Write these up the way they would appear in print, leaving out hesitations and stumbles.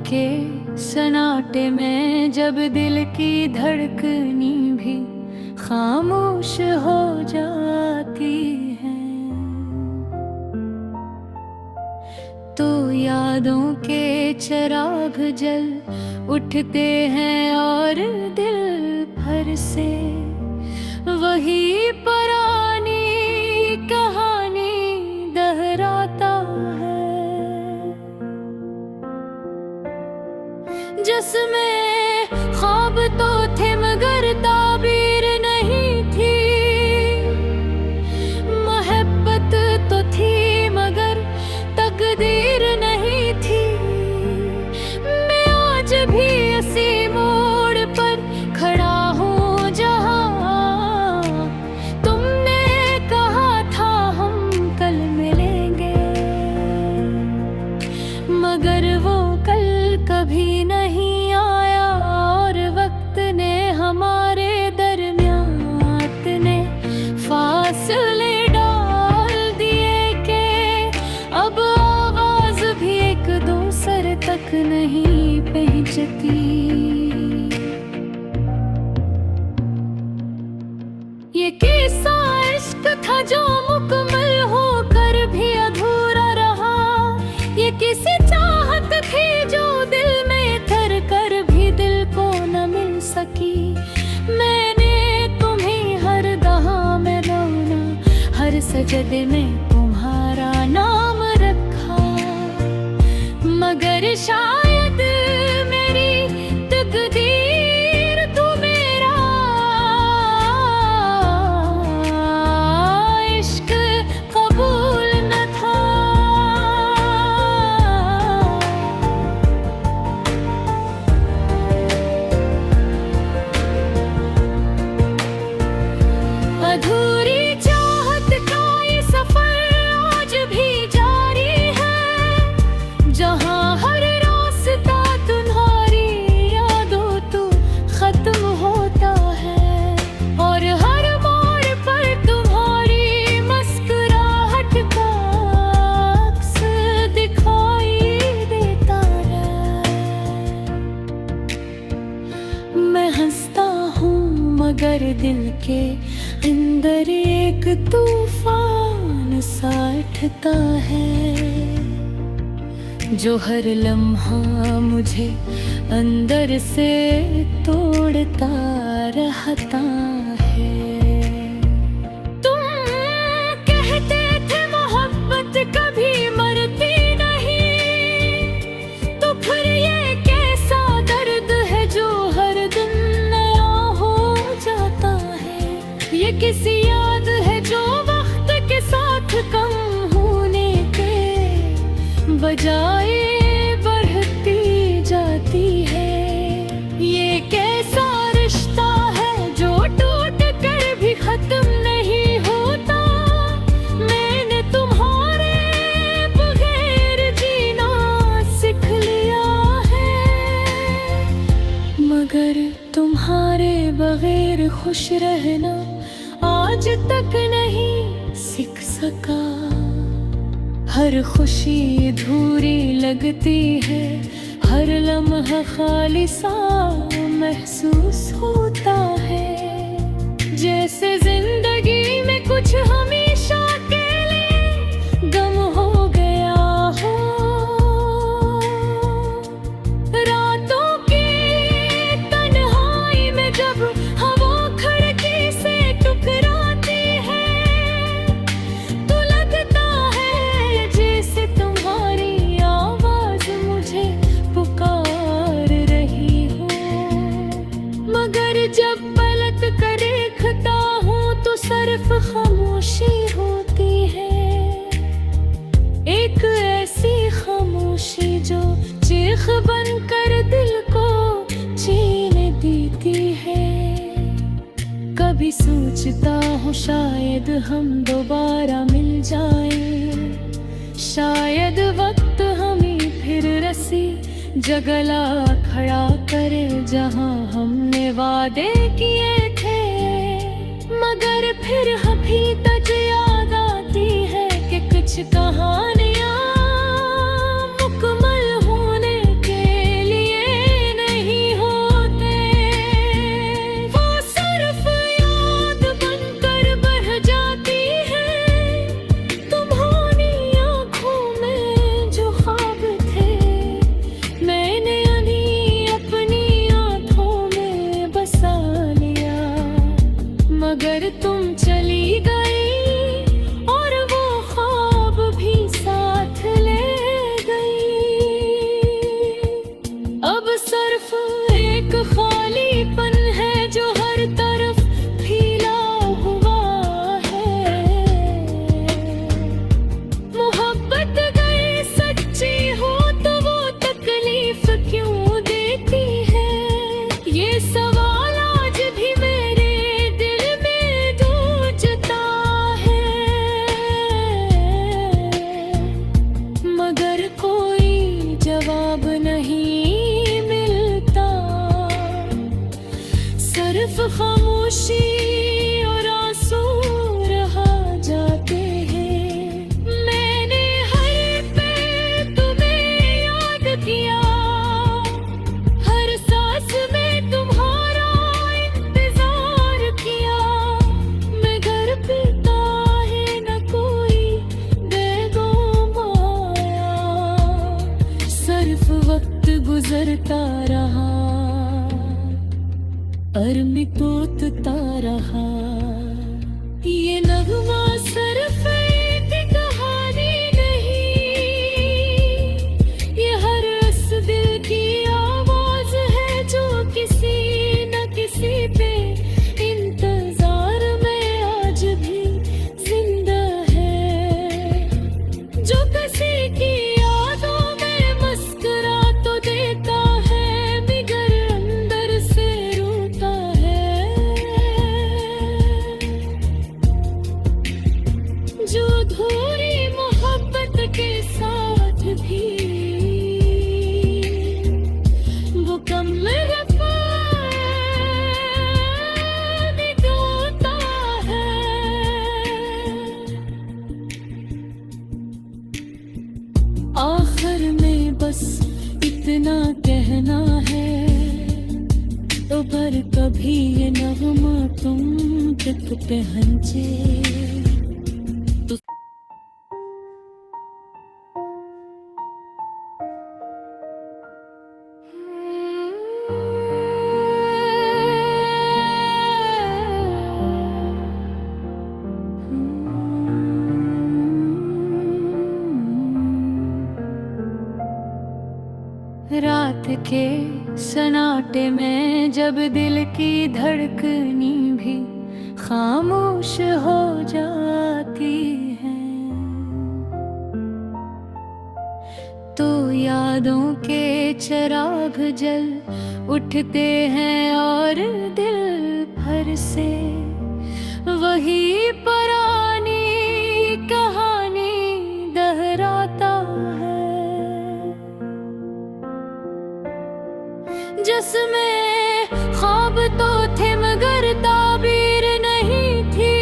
के सन्नाटे में जब दिल की धड़कनी भी खामोश हो जाती है, तो यादों के चिराग जल उठते हैं और दिल भर से वही पुरानी कहानी दोहराता है, जिसमें ख्वाब तो थे मगर ताबीर नहीं थी, मोहब्बत तो थी मगर तकदीर नहीं थी। मैं आज भी इसी मोड़ पर खड़ा हूँ जहाँ तुमने कहा था हम कल मिलेंगे, मगर वो कल कभी नहीं आया और वक्त ने हमारे दरमियान इतने फासले डाल दिए कि अब आवाज भी एक दूसरे तक नहीं पहुंचती। ये किस्सा इश्क था जो मुकम्मल होकर भी अधूरा रहा, ये किसी चाहत थी जो दिल में धर कर भी दिल को न मिल सकी। मैंने तुम्हें हर दहा में रोना, हर सजदे में तुम्हारा नाम रखा, मगर शायद मेरी तकदीर तू मेरा इश्क कबूल न था। अधूरी चाहत का ये सफर आज भी जारी है, जहाँ हर रास्ता तुम्हारी यादों तो खत्म होता है, और हर मोड़ पर तुम्हारी मुस्कुराहट का अक्स दिखाई देता है। मैं हंसता हूँ मगर दिल के अंदर एक तूफान सा उठता है, जो हर लम्हा मुझे अंदर से तोड़ता रहता है। तुम कहते थे मोहब्बत कभी मरती नहीं, तो फिर ये कैसा दर्द है जो हर दिन नया हो जाता है। ये किसी याद है जो वक्त के साथ कम होने के बजाय बढ़ती जाती है। ये कैसा रिश्ता है जो टूट कर भी खत्म नहीं होता। मैंने तुम्हारे बगैर जीना सीख लिया है, मगर तुम्हारे बगैर खुश रहना आज तक नहीं सीख सका। हर खुशी अधूरी लगती है, हर लम्हा खाली सा महसूस होता है, जैसे जिंदगी में कुछ हमेशा के लिए गम हो गया हो। रातों की तन्हाई में जब हवा खिड़की से टकराती है, तो लगता है जैसे तुम्हारी आवाज मुझे पुकार रही हो, मगर जब पलट कर देखता हूँ तो सिर्फ खामोशी होती है। एक ऐसी खामोशी जो चीख बनकर दिल को छीन देती है। कभी सोचता हूँ शायद हम दोबारा मिल जाएं, शायद वक्त हमें फिर रसी जगला खड़ा करे जहाँ हमने वादे किए थे, मगर फिर अभी तक याद आती है कि कुछ कहानियाँ मुकम्मल होने के भरता रहा, अरमी पोतता रहा। ये नगमा सिर्फ एक कहानी नहीं, ये हर उस दिल की आवाज है जो किसी न किसी पे इंतजार में आज भी जिंदा है, जो किसी की यादों में मुस्कुरा तो देता है मगर अंदर से रोता है, जो अधूरी मोहब्बत के साथ भी वो कम रफा निभाता है। आखिर में बस इतना कहना है, तो पर कभी ये नगमा तुम तक पहुंचे तो रात के सन्नाटे में जब दिल की धड़कनी भी खामोश हो जाती है, तो यादों के चिराग जल उठते हैं और दिल भर से वही पुरानी कहानी दोहराता है, जिसमें ख्वाब तो थे मगर ताबीर नहीं थी,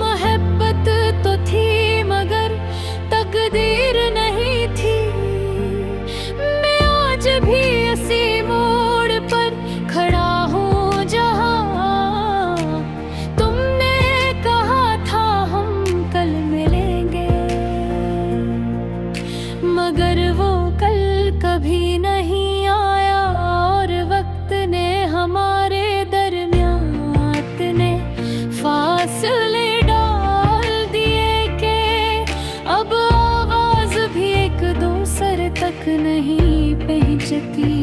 मोहब्बत तो थी मगर तकदीर नहीं थी। मैं आज भी इसी मोड़ पर खड़ा हूँ जहाँ तुमने कहा था हम कल मिलेंगे, मगर वो कल कभी नहीं आया और वक्त ने हमारे दरमियान ने फासले डाल दिए कि अब आवाज भी एक दूसरे तक नहीं पहुंचती।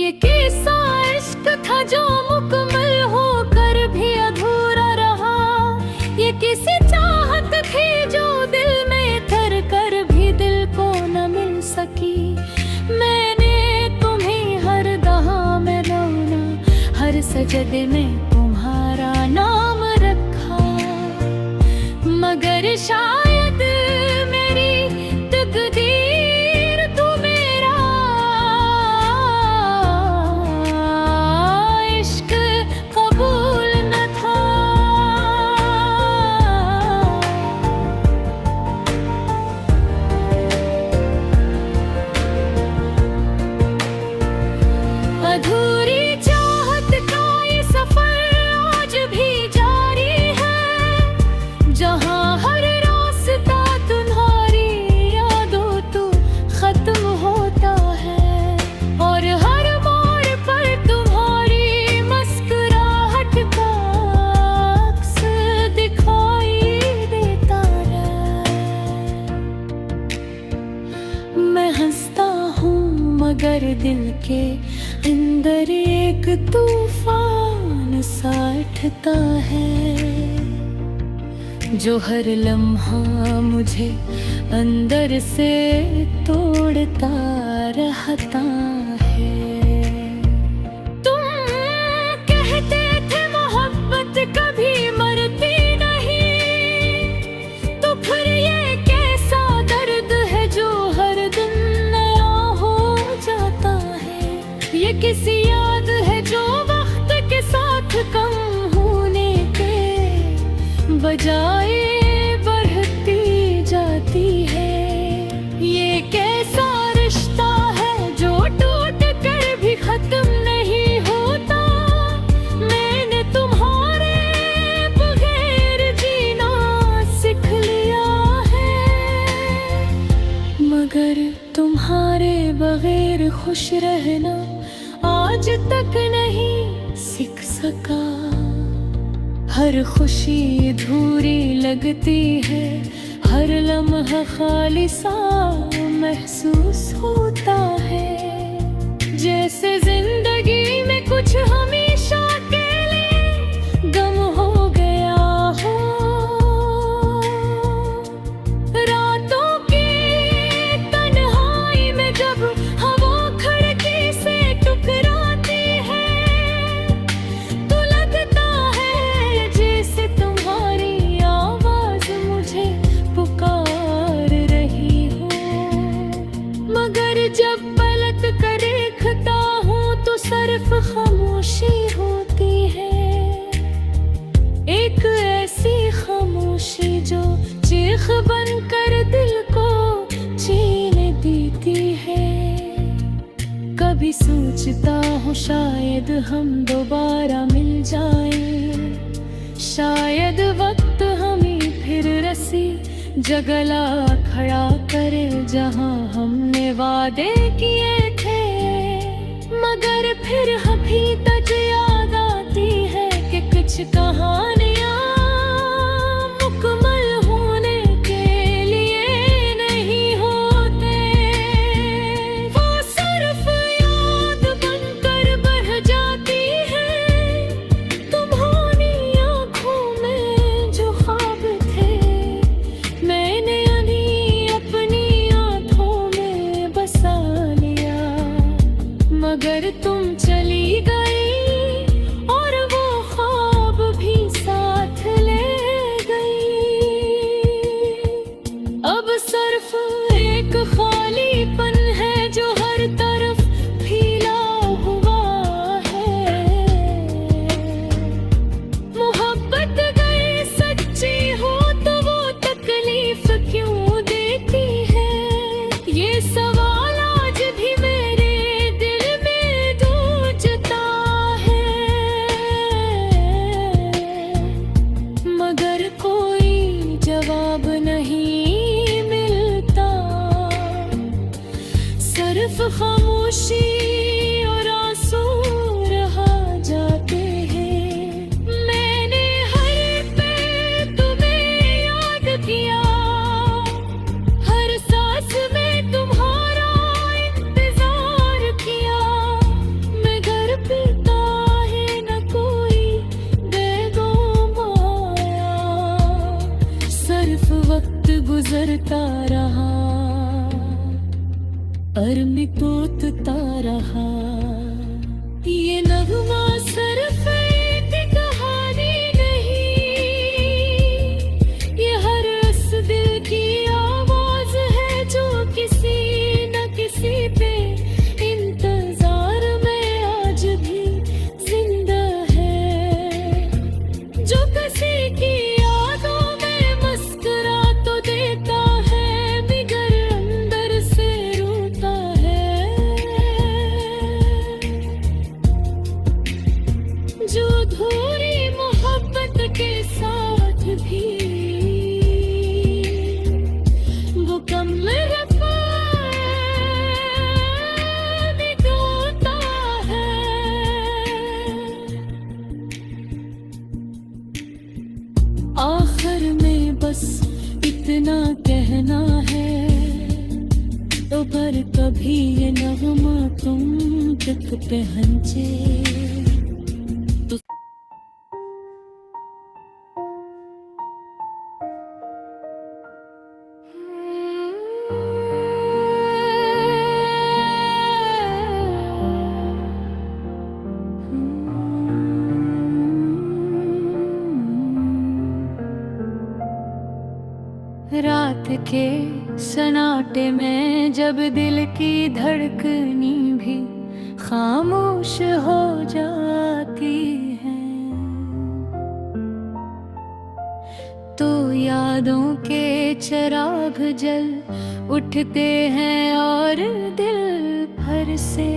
ये किस्सा इश्क था जो मुकम्मल होकर भी अधूरा रहा, ये किसी चाहत थी जो दिल में थर कर भी दिल को न मिल सकी। मैंने तुम्हें हर दहा में रोना, हर सजदे में तुम्हारा नाम रखा, मगर शायद मेरी तकदीर तू मेरा इश्क कबूल न था। अधूरी चाहत का ये सफर आज भी जारी है, जहाँ हर रास्ता तुम्हारी यादों तो खत्म होता है, और हर मोड़ पर तुम्हारी मुस्कुराहट का अक्स दिखाई देता है। मैं हंसता हूँ मगर दिल के अंदर एक तूफान सा उठता है, जो हर लम्हा मुझे अंदर से तोड़ता रहता है। तुम कहते थे मोहब्बत कभी मरती नहीं, तो फिर ये कैसा दर्द है जो हर दिन नया हो जाता है। ये किसी याद है जो वक्त के साथ कम होने के बजाय बढ़ती जाती है। ये कैसा रिश्ता है जो टूट रहना आज तक नहीं सीख सका। हर खुशी अधूरी लगती है, हर लम्हा खाली सा महसूस होता है। जैसे जिंदगी में कुछ हमेशा के लिए गम हो गया हो। रातों की तन्हाई में जब हवा खिड़की से टकराती है, तो लगता है जैसे तुम्हारी आवाज मुझे पुकार रही हो। मगर जब पलट कर देखता हूँ तो सिर्फ खामोशी होती है। एक ऐसी खामोशी जो चीख बनकर दिल को छीन देती है। कभी सोचता हूँ शायद हम दोबारा मिल जाएं, शायद वक्त हमें फिर रस्सी जगला खड़ा करे जहाँ हमने वादे किए थे। मगर फिर अभी तक याद आती है कि कुछ कहानियाँ मुकम्मल होने के लिए नहीं होते। वो सिर्फ याद बनकर बह जाती है। तुम्हारी आँखों में जो ख्वाब थे, मैंने उन्हीं अपनी आँखों में बसा लिया। मगर तुम चली गई और वो ख्वाब भी साथ ले गई। अब सिर्फ एक खालीपन है जो हर तरफ फैला हुआ है। मोहब्बत गई सच्ची हो तो वो तकलीफ क्यों देती है? ये सवाल आज भी मेरे दिल में गूंजता है। मगर कोई जवाब नहीं मिलता, सिर्फ खामोशी और आंसू रहा जाते हैं। मैंने हर पल तुम्हें याद किया, हर सांस में तुम्हारा इंतजार किया। मगर पीता है न कोई बेगम आया, सिर्फ वक्त गुजरता रहा और मैं टूटता रहा। ये नगमा सिर्फ एक कहानी नहीं, ये हर उस दिल की आवाज है जो किसी न किसी पे इंतजार में आज भी जिंदा है। जो किसी की यादों में मुस्कुरा तो देता है, मगर अंदर से रोता है। जो अधूरी मोहब्बत के साथ भी वो कम रफा निभाता है। आखिर में बस इतना कहना है, तो पर कभी ये नगमा तुम तक पहुंचे तो रात के सन्नाटे में जब दिल की धड़कनी भी खामोश हो जाती है, तो यादों के चिराग जल उठते हैं और दिल भर से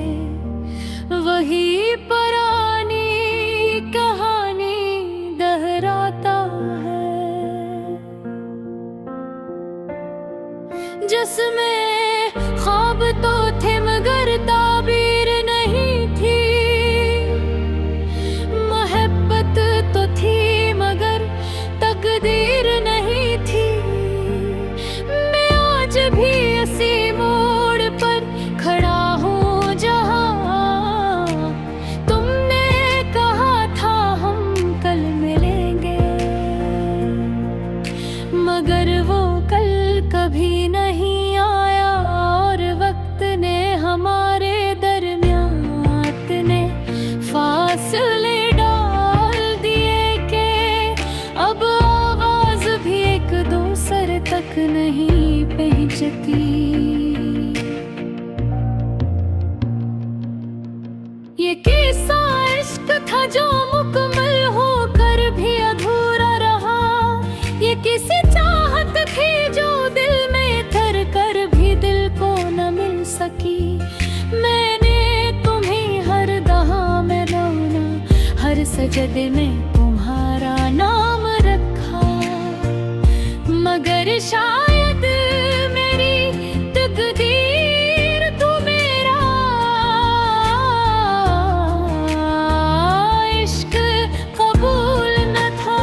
वही पुरानी कहानी दोहराता है। जिसमें ख्वाब तो थे मगर ताबीर जो मुकम्मल होकर भी अधूरा रहा। ये किसी चाहत थी जो दिल में थर कर भी दिल को न मिल सकी। मैंने तुम्हें हर दहा में रोना, हर सजदे में तुम्हारा नाम रखा। मगर शायद मेरी तकदीर तू मेरा इश्क कबूल न था।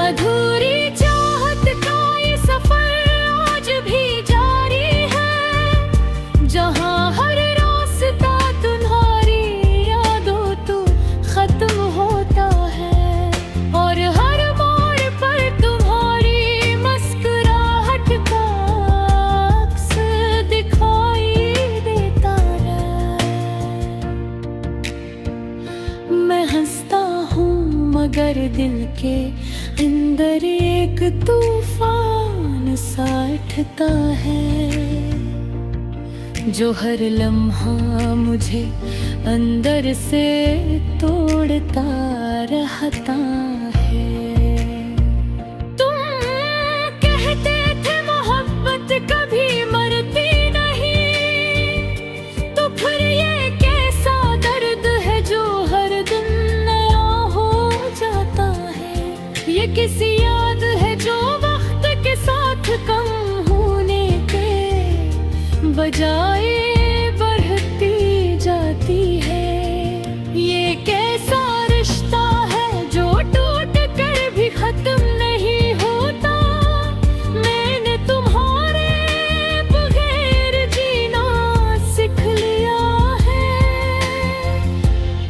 अधूरी चाहत का ये सफर आज भी जारी है, जहाँ हर रास्ता तुम्हारी यादों तो खत्म होता है। और हर मोड़ पर तुम्हारी मुस्कुराहट का अक्स दिखाई देता है। मैं हंसता हूँ मगर दिल के अंदर एक तूफान सा उठता है, जो हर लम्हा मुझे अंदर से तोड़ता रहता है। तुम कहते थे मोहब्बत कभी मरती नहीं, तो फिर ये कैसा दर्द है जो हर दिन नया हो जाता है। ये किसी याद है जो वक्त के साथ कम होने के बजाय बढ़ती जाती है। ये कैसा रिश्ता है जो टूट कर भी खत्म नहीं होता। मैंने तुम्हारे बगैर जीना सीख लिया है,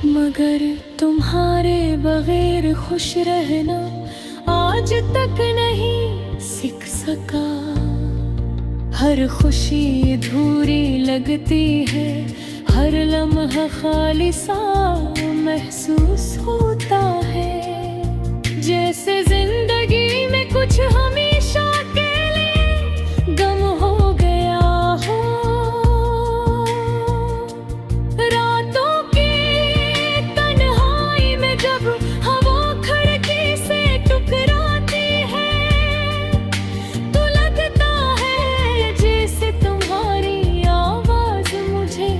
मगर तुम्हारे बगैर खुश रहना आज तक नहीं सीख सका। हर खुशी अधूरी लगती है, हर लम्हा खाली सा महसूस होता है। जैसे जिंदगी में कुछ हमेशा के लिए गम हो गया हो। रातों की तन्हाई में जब हवा खिड़की से टकराती है, तो लगता है जैसे तुम्हारी आवाज मुझे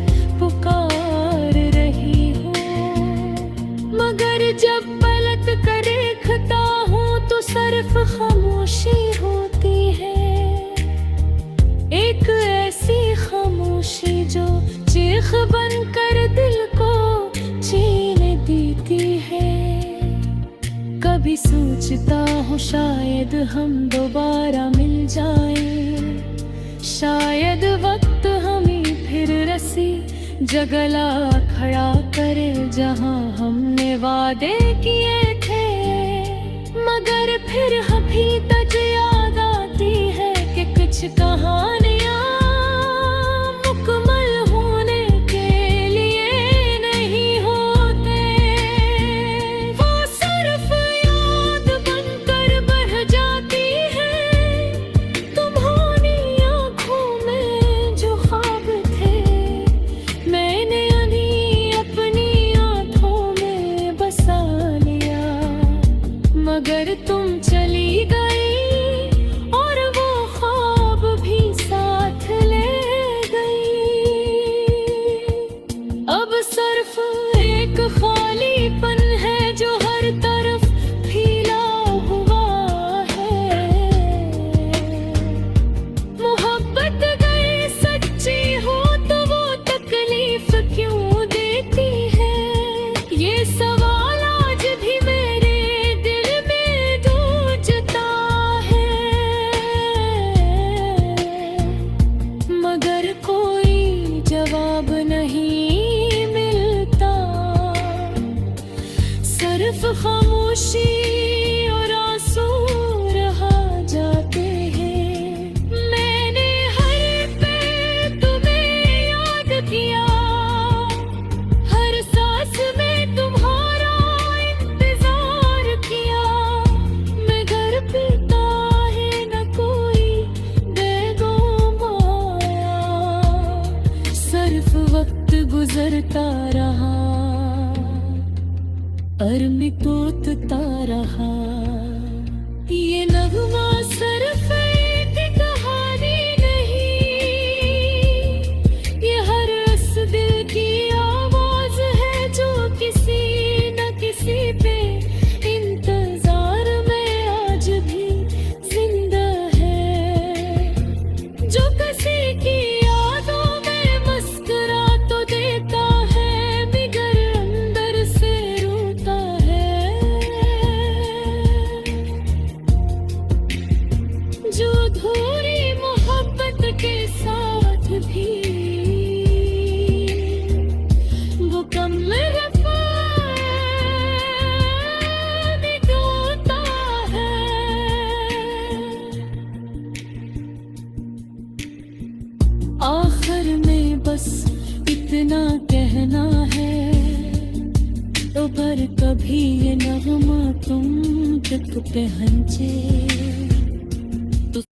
पुकार रही हो। मगर जब पलट कर देखता हूँ तो सिर्फ खामोशी होती है। एक ऐसी खामोशी जो चीख बनकर दिल को छीन देती है। कभी सोचता हूँ शायद हम दोबारा मिल जाएं, शायद वक्त हमें फिर रस्सी जगला खड़ा करे जहाँ हमने वादे किए थे। मगर फिर अभी तक याद आती है कि कुछ कहानियाँ मुकम्मल होने के लिए नहीं होते। वो सिर्फ याद बनकर बह जाती है। तुम्हारी आँखों में जो ख्वाब थे, मैंने उन्हीं अपनी आँखों में बसा लिया। मगर तुम चली गई करता रहा, अरमी तोतता रहा। ये नगमा सिर्फ एक कहानी नहीं, ये हर उस दिल की आवाज है जो किसी न किसी पे इंतजार में आज भी जिंदा है, जो किसी की यादों में मुस्कुरा तो देता है मगर अंदर से रोता है, जो अधूरी मोहब्बत के साथ भी वो कम वफा निभाता है। आखिर में बस इतना कहना है, तो पर कभी ये नगमा तुम तक पहुंचे।